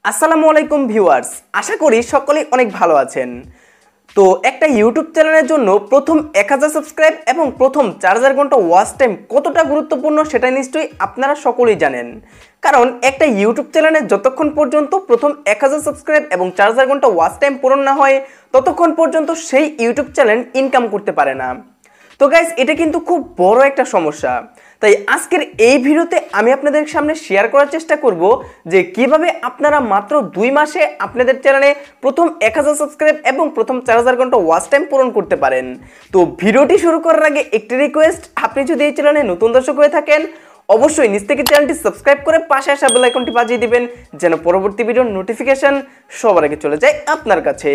আসসালামু আলাইকুম ভিউয়ার্স, আশা করি সকলেই অনেক ভালো আছেন। তো একটা ইউটিউব চ্যানেলের জন্য প্রথম 1000 সাবস্ক্রাইব এবং প্রথম 4000 ঘন্টা ওয়াচ টাইম কতটা গুরুত্বপূর্ণ সেটা নিশ্চয়ই আপনারা সকলেই জানেন। কারণ একটা ইউটিউব চ্যানেলে যতক্ষণ পর্যন্ত প্রথম 1000 সাবস্ক্রাইব এবং 4000 ঘন্টা ওয়াচ টাইম পূরণ না হয় ততক্ষণ পর্যন্ত সেই ইউটিউব চ্যানেল ইনকাম করতে পারে না। তো গাইস, এটা কিন্তু খুব বড় একটা সমস্যা। তাই আজকের এই ভিডিওতে আমি আপনাদের সামনে শেয়ার করার চেষ্টা করব যে কিভাবে আপনারা মাত্র 2 মাসে আপনাদের চ্যানেলে প্রথম 1000 সাবস্ক্রাইব এবং প্রথম 4000 ঘন্টা ওয়াচ টাইম পূরণ করতে পারেন। তো ভিডিওটি শুরু করার আগে একটি রিকোয়েস্ট, আপনি যদি এই চ্যানেলে নতুন দর্শক হয়ে থাকেন অবশ্যই নিচ থেকে চ্যানেলটি সাবস্ক্রাইব করে পাশে আসা বেল আইকনটি বাজিয়ে দিবেন যেন পরবর্তী ভিডিওর নোটিফিকেশন সবার আগে চলে যায় আপনার কাছে।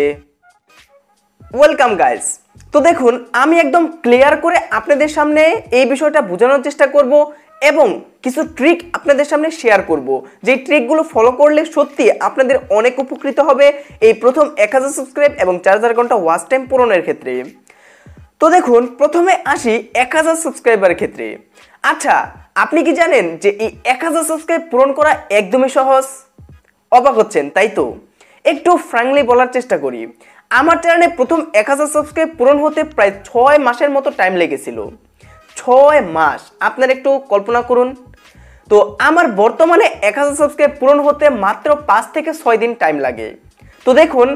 Welcome guys. তো দেখুন, আমি একদম ক্লিয়ার করে আপনাদের সামনে এই বিষয়টা বোঝানোর চেষ্টা করব এবং কিছু ট্রিক আপনাদের সামনে শেয়ার করব, যে ট্রিকগুলো ফলো করলে সত্যি আপনাদের অনেক উপকৃত হবে এই প্রথম 1000 সাবস্ক্রাইব এবং 4000 ঘন্টা ওয়াচ টাইম পূরণের ক্ষেত্রে। তো দেখুন, প্রথমে আসি 1000 সাবস্ক্রাইবারের ক্ষেত্রে। আচ্ছা, আপনি কি জানেন যে এই 1000 সাবস্ক্রাইব পূরণ করা একদমই সহজ? অবাক হচ্ছেন তাই তো? একটু ফ্র্যাঙ্কলি বলার চেষ্টা করি। আমার চ্যানেলে প্রথম 1000 সাবস্ক্রাইব পূরণ হতে প্রায় 6 মাসের মতো টাইম লেগেছিল। 6 মাস, আপনারা একটু কল্পনা করুন। তো আমার বর্তমানে 1000 সাবস্ক্রাইব পূরণ হতে মাত্র 5 থেকে 6 দিন টাইম লাগে। তো দেখুন,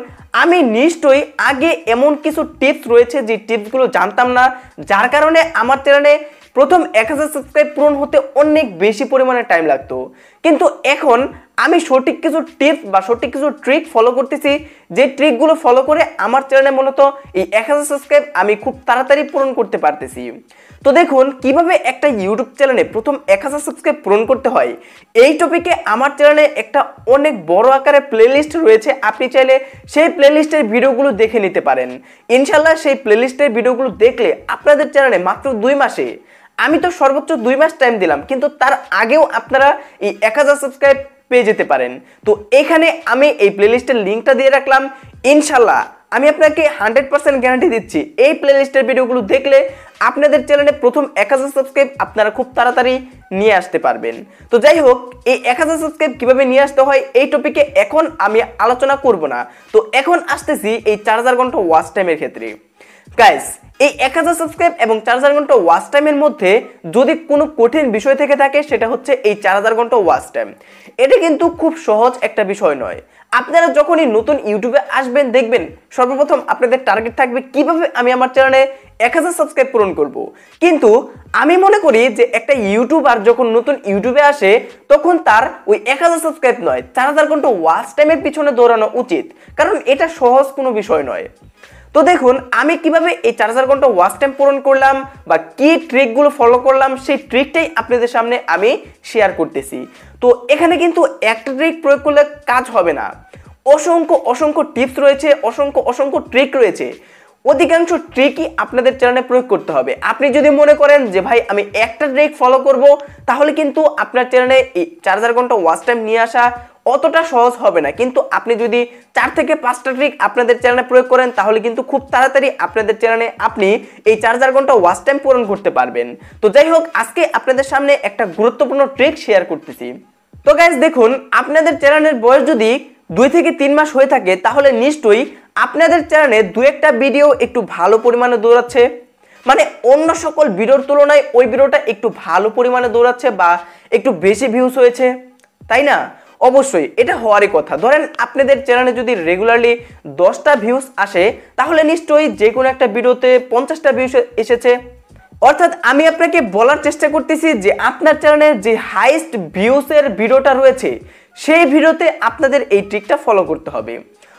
আমি নিশ্চয়ই আগে এমন কিছু টিপস রয়েছে যে টিপসগুলো জানতাম না, যার কারণে আমার চ্যানেলে প্রথম 1000 সাবস্ক্রাইব পূরণ হতে অনেক বেশি পরিমাণে টাইম লাগতো। কিন্তু এখন আমি সঠিক কিছু টিপস বা সঠিক কিছু ট্রিক ফলো করতেছি, যে ট্রিকগুলো ফলো করে আমার চ্যানেলে মূলত এই 1000 সাবস্ক্রাইব আমি খুব তাড়াতাড়ি পূরণ করতে পারতেছি। তো দেখুন, কিভাবে একটা ইউটিউব চ্যানেলে প্রথম 1000 সাবস্ক্রাইব পূরণ করতে হয় এই টপিকে আমার চ্যানেলে একটা অনেক বড় আকারে প্লেলিস্ট রয়েছে। আপনি চাইলে সেই প্লেলিস্টের ভিডিওগুলো দেখে নিতে পারেন। ইনশাল্লাহ সেই প্লেলিস্টের ভিডিওগুলো দেখলে আপনাদের চ্যানেলে মাত্র 2 মাসে, আমি তো সর্বোচ্চ 2 মাস টাইম দিলাম, কিন্তু তার আগেও আপনারা এই 1000 সাবস্ক্রাইব পেয়ে যেতে পারেন। তো এখানে আমি এই প্লেলিস্টের লিঙ্কটা দিয়ে রাখলাম। ইনশাল্লাহ আমি আপনাকে 100% গ্যারান্টি দিচ্ছি, এই প্লেলিস্টের ভিডিওগুলো দেখলে আপনাদের চ্যানেলে প্রথম 1000 সাবস্ক্রাইব আপনারা খুব তাড়াতাড়ি নিয়ে আসতে পারবেন। তো যাই হোক, এই 1000 সাবস্ক্রাইব কিভাবে নিয়ে আসতে হয় এই টপিকে এখন আমি আলোচনা করব না। তো এখন আসতেছি এই 4000 ঘন্টা ওয়াচ টাইমের ক্ষেত্রে। গাইস, এই 1000 সাবস্ক্রাইব এবং 4000 ঘন্টা ওয়াচ টাইমের মধ্যে যদি কোনো কঠিন বিষয় থেকে থাকে সেটা হচ্ছে এই 4000 ঘন্টা ওয়াচ টাইম। এটা কিন্তু খুব সহজ একটা বিষয় নয়। আপনারা যখনই নতুন ইউটিউবে আসবেন দেখবেন সর্বপ্রথম আপনাদের টার্গেট থাকবে কিভাবে আমি আমার চ্যানেলে 1000 সাবস্ক্রাইব পূরণ করব। কিন্তু আমি মনে করি যে একটা ইউটিউবার যখন নতুন ইউটিউবে আসে তখন তার ওই 1000 সাবস্ক্রাইব নয়, 4000 ঘন্টা ওয়াচ টাইমের পিছনে দৌড়ানো উচিত, কারণ এটা সহজ কোনো বিষয় নয়। তো দেখুন, আমি কিভাবে এই 4000 ঘন্টা ওয়াচ টাইম পূরণ করলাম বা কি ট্রিকগুলো ফলো করলাম সেই ট্রিকটাই আপনাদের সামনে আমি শেয়ার করতেছি। তো এখানে কিন্তু একটা ট্রিক প্রয়োগ করলে কাজ হবে না, অসংখ্য টিপস রয়েছে, অসংখ্য ট্রিক রয়েছে। অধিকাংশ ট্রিকই আপনাদের চ্যানেলে প্রয়োগ করতে হবে। আপনি যদি মনে করেন যে ভাই আমি একটা ট্রিক ফলো করব, তাহলে কিন্তু আপনার চ্যানেলে এই 4000 ঘন্টা ওয়াচ টাইম নিয়ে আসা অতটা সহজ হবে না। কিন্তু আপনি যদি 4 থেকে 5টা ট্রিক আপনাদের চ্যানেলে প্রয়োগ করেন তাহলে কিন্তু খুব তাড়াতাড়ি আপনাদের চ্যানেলে আপনি এই 4000 ঘন্টা ওয়াচ টাইম পূরণ করতে পারবেন। তো যাই হোক, আজকে আপনাদের সামনে একটা গুরুত্বপূর্ণ ট্রিক শেয়ার করতেছি। তো গাইস দেখুন, আপনাদের চ্যানেলের বয়স যদি 2 থেকে 3 মাস হয়ে থাকে তাহলে নিশ্চয়ই আপনাদের চ্যানেলে 2-1টা ভিডিও একটু ভালো পরিমাণে দৌড়াচ্ছে, মানে অন্য সকল ভিডিওর তুলনায় ওই ভিডিওটা একটু ভালো পরিমাণে দৌড়াচ্ছে বা একটু বেশি ভিউজ হয়েছে, তাই না? অবশ্যই এটা হওয়ারই কথা। ধরেন আপনাদের চ্যানেলে যদি রেগুলারলি 10টা ভিউজ আসে তাহলে নিশ্চয়ই যে কোনো একটা ভিডিওতে 50টা ভিউজ এসেছে। অর্থাৎ আমি আপনাকে বলার চেষ্টা করতেছি যে আপনার চ্যানেলের যে হাইয়েস্ট ভিউজের ভিডিওটা রয়েছে সেই ভিডিওতে আপনাদের এই ট্রিকটা ফলো করতে হবে।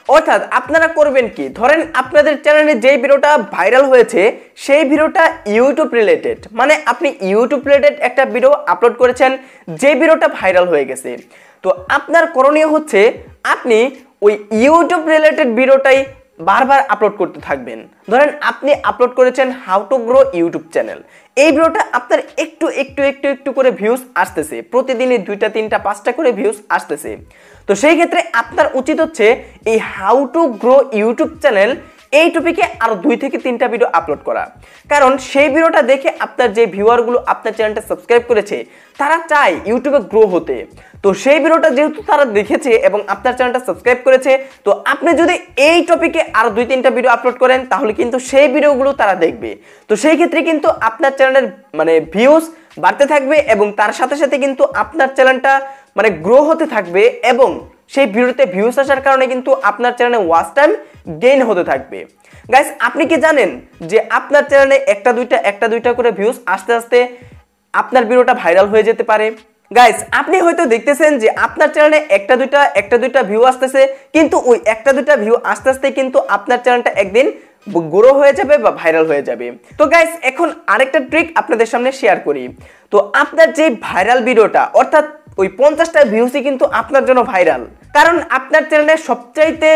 অর্থাৎ আপনারা করবেন কি, ধরেন আপনাদের চ্যানেলে যেই ভিডিওটা ভাইরাল হয়েছে সেই ভিডিওটা ইউটিউব রিলেটেড, মানে আপনি ইউটিউব রিলেটেড একটা ভিডিও আপলোড করেছেন যে ভিডিওটা ভাইরাল হয়ে গেছে। তো আপনার করণীয় হচ্ছে আপনি ওই ইউটিউব রিলেটেড ভিডিওটাই বারবার আপলোড করতে থাকবেন। ধরেন আপনি আপলোড করেছেন how to grow YouTube channel, এই ভিডিওটা আপনার একটু করে ভিউজ আসতেছে, প্রতিদিনই 2টা 3টা 5টা করে ভিউজ আসতেছে। তো সেই ক্ষেত্রে আপনার উচিত হচ্ছে এই how to grow YouTube channel এই টপিকে আরো 2 থেকে 3টা ভিডিও আপলোড করা, কারণ সেই ভিডিওটা দেখে আপনার যে ভিউয়ারগুলো আপনার চ্যানেলটা সাবস্ক্রাইব করেছে তারা চায় ইউটিউবে গ্রো হতে। তো সেই ভিডিওটা যেহেতু তারা দেখেছে এবং আপনার চ্যানেলটা সাবস্ক্রাইব করেছে, তো আপনি যদি এই টপিকে আরো 2-3টা ভিডিও আপলোড করেন তাহলে কিন্তু সেই ভিডিওগুলো তারা দেখবে। তো সেই ক্ষেত্রে কিন্তু আপনার চ্যানেলের ভিউজ বাড়তে থাকবে এবং তার সাথে সাথে কিন্তু আপনার চ্যানেলটা গ্রো হতে থাকবে এবং সেই ভিডিওতে ভিউজ আসার কারণে কিন্তু আপনার চ্যানেলে ওয়াচ টাইম গেইন হতে থাকবে। গাইস, আপনি কি জানেন যে আপনার চ্যানেলে একটা দুইটা করে ভিউজ আস্তে আস্তে আপনার ভিডিওটা ভাইরাল হয়ে যেতে পারে? গাইস, আপনি হয়তো দেখতেছেন যে আপনার চ্যানেলে একটা দুইটা ভিউ আসতেছে, কিন্তু ওই একটা দুইটা ভিউ আস্তে আস্তে কিন্তু আপনার চ্যানেলটা একদিন গ্রো হয়ে যাবে বা ভাইরাল হয়ে যাবে। তো গাইস, এখন আরেকটা ট্রিক আপনাদের সামনে শেয়ার করি। তো আপনার যে ভাইরাল ভিডিওটা, অর্থাৎ ওই 50টা ভিউসই কিন্তু আপনার জন্য ভাইরাল, কারণ আপনার চ্যানেলে সবচাইতে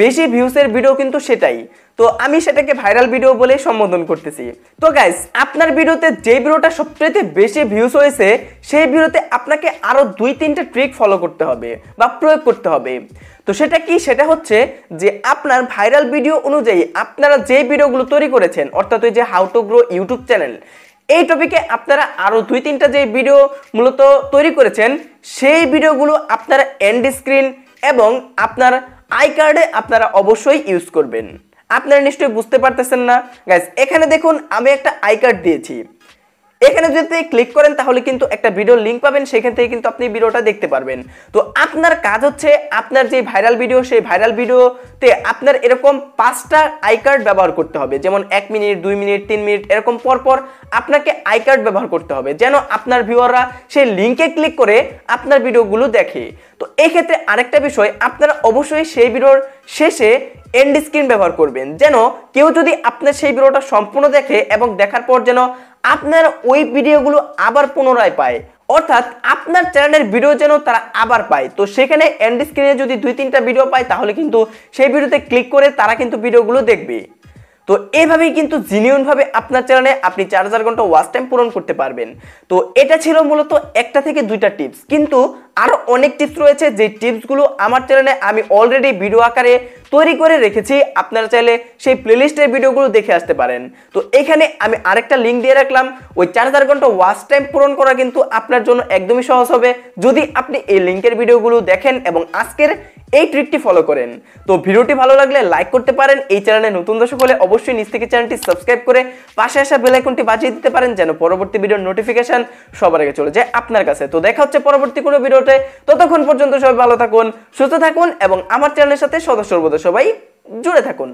বেশি ভিউসের ভিডিও কিন্তু সেটাই। তো আমি সেটাকে ভাইরাল ভিডিও বলে সম্বোধন করতেছি। তো গাইস, আপনার ভিডিওতে যে ভিডিওটা সবচাইতে বেশি ভিউস হয়েছে সেই ভিডিওতে আপনাকে আরো 2-3টা ট্রিক ফলো করতে হবে বা প্রয়োগ করতে হবে। তো সেটা কি? সেটা হচ্ছে যে আপনার ভাইরাল ভিডিও অনুযায়ী আপনারা যে ভিডিওগুলো তৈরি করেছেন, অর্থাৎ ওই যে how to grow YouTube channel, এই টপিকে আপনারা আরো 2-3টা যে ভিডিও মূলত তৈরি করেছেন সেই ভিডিওগুলো আপনারা এন্ড স্ক্রিন এবং আপনার আই কার্ডে আপনারা অবশ্যই ইউজ করবেন। আপনারা নিশ্চয়ই বুঝতে পারতেছেন না গাইস, এখানে দেখুন আমি একটা আই কার্ড দিয়েছি। এখানে যদি ক্লিক করেন তাহলে কিন্তু একটা ভিডিও লিংক পাবেন, সেখান থেকে কিন্তু আপনি ভিডিওটা দেখতে পারবেন। তো আপনার কাজ হচ্ছে আপনার যে ভাইরাল ভিডিও, সেই ভাইরাল ভিডিওতে আপনার এরকম 5টা আই কার্ড ব্যবহার করতে হবে। যেমন 1 মিনিট, 2 মিনিট, 3 মিনিট এরকম পরপর আপনাকে আই কার্ড ব্যবহার করতে হবে, যেন আপনার ভিউয়াররা সেই লিংকে ক্লিক করে আপনার ভিডিওগুলো দেখে। তো এই ক্ষেত্রে আরেকটা বিষয়, আপনারা অবশ্যই সেই ভিডিওর শেষে এন্ড স্ক্রিন ব্যবহার করবেন, যেন কেউ যদি আপনার সেই ভিডিওটা সম্পূর্ণ দেখে এবং দেখার পর যেন আপনার ওই ভিডিওগুলো আবার পুনরায় পায়, অর্থাৎ আপনার চ্যানেলের ভিডিও যেন তারা আবার পায়। তো সেখানে এন্ড স্ক্রিনে যদি 2-3টা ভিডিও পায় তাহলে কিন্তু সেই ভিডিওতে ক্লিক করে তারা কিন্তু ভিডিওগুলো দেখবে। তো এইভাবেই কিন্তু জেনুইন ভাবে আপনার চ্যানেলে আপনি 4000 ঘন্টা ওয়াচ টাইম পূরণ করতে পারবেন। তো এটা ছিল মূলত 1টা থেকে 2টা টিপস, কিন্তু আরো অনেক টিপস রয়েছে যে টিপসগুলো আমার চ্যানেলে আমি অলরেডি ভিডিও আকারে তৈরি করে রেখেছি। আপনারা চাইলে সেই প্লেলিস্টের ভিডিওগুলো দেখে আসতে পারেন। তো এখানে আমি আরেকটা লিংক দিয়ে রাখলাম। ওই 4000 ঘন্টা ওয়াচ টাইম পূরণ করা কিন্তু আপনার জন্য একদমই সহজ হবে যদি আপনি এই লিংকের ভিডিওগুলো দেখেন এবং আজকের এই ট্রিকটি ফলো করেন। তো ভিডিওটি ভালো লাগলে লাইক করতে পারেন। এই চ্যানেলে নতুন দর্শক হলে অবশ্যই নিচ থেকে চ্যানেলটি সাবস্ক্রাইব করে পাশে আসা বেল আইকনটি বাজিয়ে দিতে পারেন, যেন পরবর্তী ভিডিওর নোটিফিকেশন সবার আগে চলে যায় আপনার কাছে। তো দেখা হচ্ছে পরবর্তী কোনো ভিডিওতে। ততক্ষণ পর্যন্ত সবাই ভালো থাকুন, সুস্থ থাকুন এবং আমার চ্যানেলের সাথে সদস্য সবাই জুড়ে থাকুন।